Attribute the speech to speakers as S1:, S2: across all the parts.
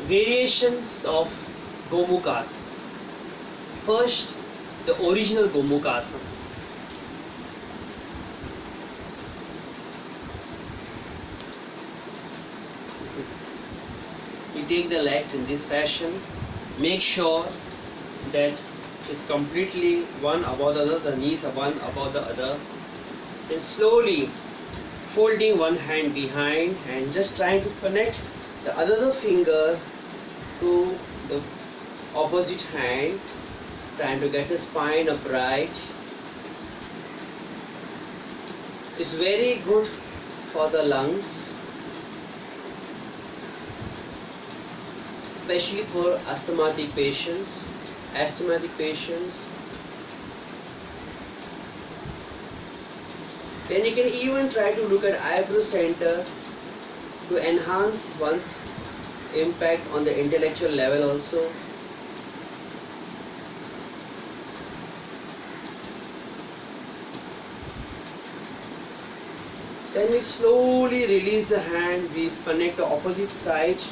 S1: variations of Gomukhasana. First, the original Gomukhasana. You take the legs in this fashion. Make sure that it's completely one above the other, the knees are one above the other. And slowly folding one hand behind and just trying to connect the other finger to the opposite hand, trying to get the spine upright. It's very good for the lungs, especially for asthmatic patients. Then you can even try to look at eyebrow center to enhance one's impact on the intellectual level also. Then we slowly release the hand, we connect the opposite side.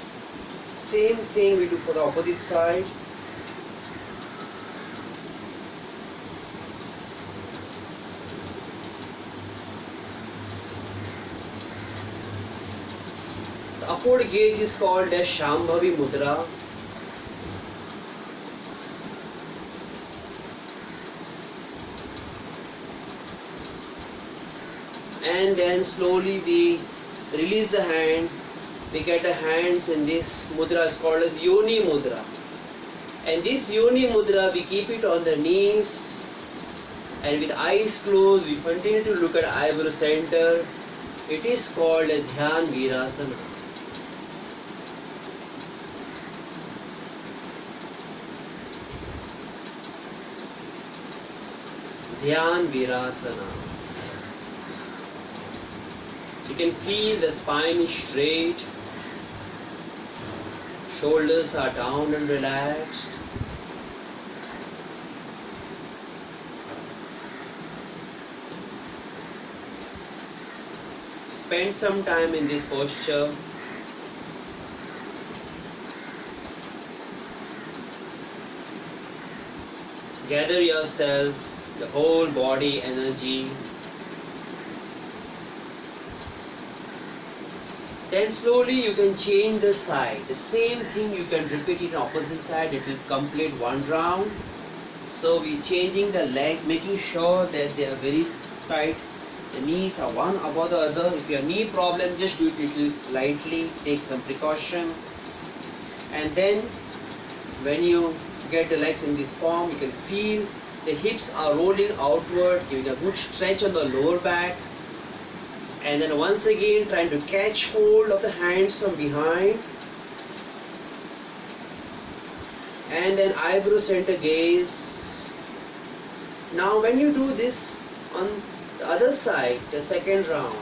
S1: Same thing we do for the opposite side. The upward gaze is called as Shambhavi Mudra. And then slowly we release the hand. We get the hands in this mudra is called as Yoni Mudra. And this Yoni Mudra, we keep it on the knees, and with eyes closed we continue to look at eyebrow center. It is called a Dhyan Virasana. Dhyan Virasana. You can feel the spine is straight, shoulders are down and relaxed. Spend some time in this posture. Gather yourself, the whole body energy. Then slowly you can change the side. The same thing you can repeat it on opposite side. It will complete one round. So we changing the leg, making sure that they are very tight. The knees are one above the other. If you have knee problem, just do it little lightly. Take some precaution. And then when you get the legs in this form, you can feel the hips are rolling outward, giving a good stretch on the lower back. And then once again trying to catch hold of the hands from behind. And then eyebrow center gaze. Now when you do this on the other side, the second round,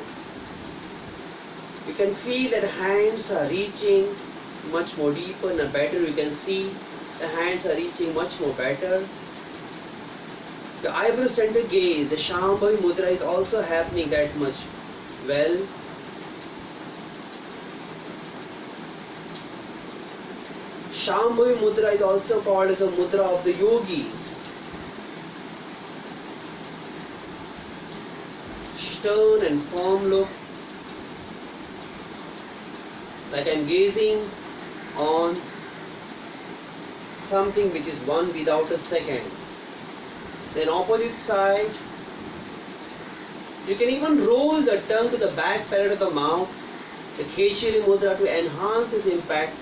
S1: you can feel that hands are reaching much more deeper and better. You can see the hands are reaching much more better. The eyebrow center gaze, the Shambhavi Mudra is also happening that much well. Shambhavi Mudra is also called as a mudra of the yogis. Stern and firm look, like I'm gazing on something which is one without a second. Then opposite side, you can even roll the tongue to the back palate of the mouth, the Khechari Mudra, to enhance its impact.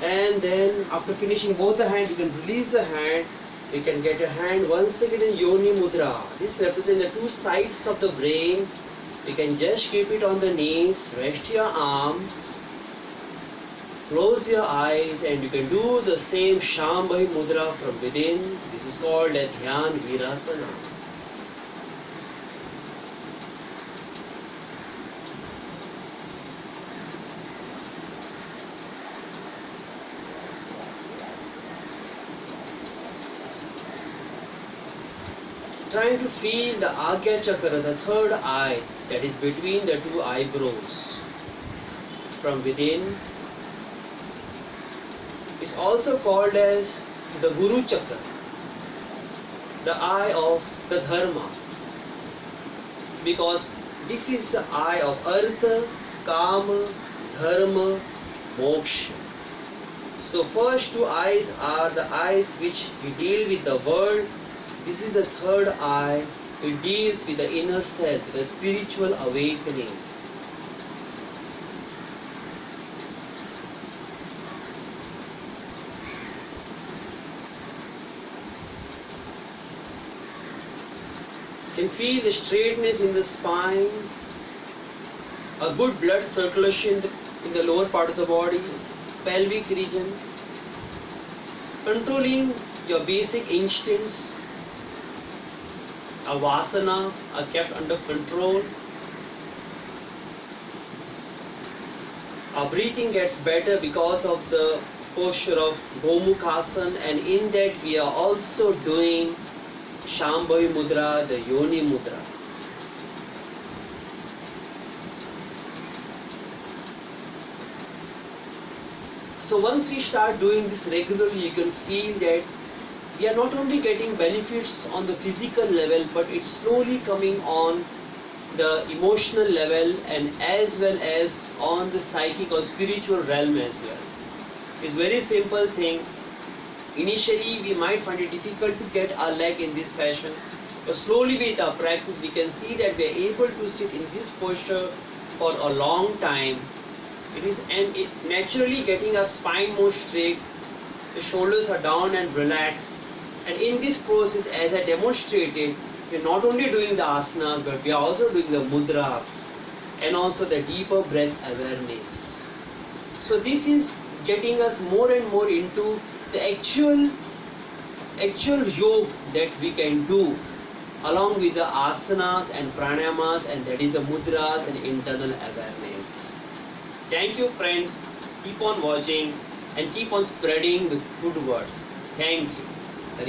S1: And then after finishing both the hands, you can release the hand. You can get your hand once again in Yoni Mudra. This represents the two sides of the brain. You can just keep it on the knees, rest your arms, close your eyes, and you can do the same Shambhavi Mudra from within. This is called a Dhyan Virasana. trying to feel the Agya Chakra, the third eye that is between the two eyebrows. From within, is also called as the Guru Chakra, the eye of the Dharma, because this is the eye of Artha, Kama, Dharma, Moksha. So first two eyes are the eyes which we deal with the world. This is the third eye. It deals with the inner self, with the spiritual awakening. You can feel the straightness in the spine, a good blood circulation in the lower part of the body, pelvic region, controlling your basic instincts. Our vasanas are kept under control. Our breathing gets better because of the posture of Gomukhasana, and in that we are also doing Shambhavi Mudra, the Yoni Mudra. So once we start doing this regularly, you can feel that we are not only getting benefits on the physical level, but it's slowly coming on the emotional level and as well as on the psychic or spiritual realm as well. It's very simple thing. Initially we might find it difficult to get our leg in this fashion, but slowly with our practice we can see that we are able to sit in this posture for a long time. It naturally getting our spine more straight, the shoulders are down and relaxed, and in this process, as I demonstrated, we are not only doing the asanas, but we are also doing the mudras and also the deeper breath awareness. So this is getting us more and more into the actual yoga that we can do along with the asanas and pranayamas, and that is the mudras and internal awareness. Thank you friends, keep on watching and keep on spreading the good words. Thank you.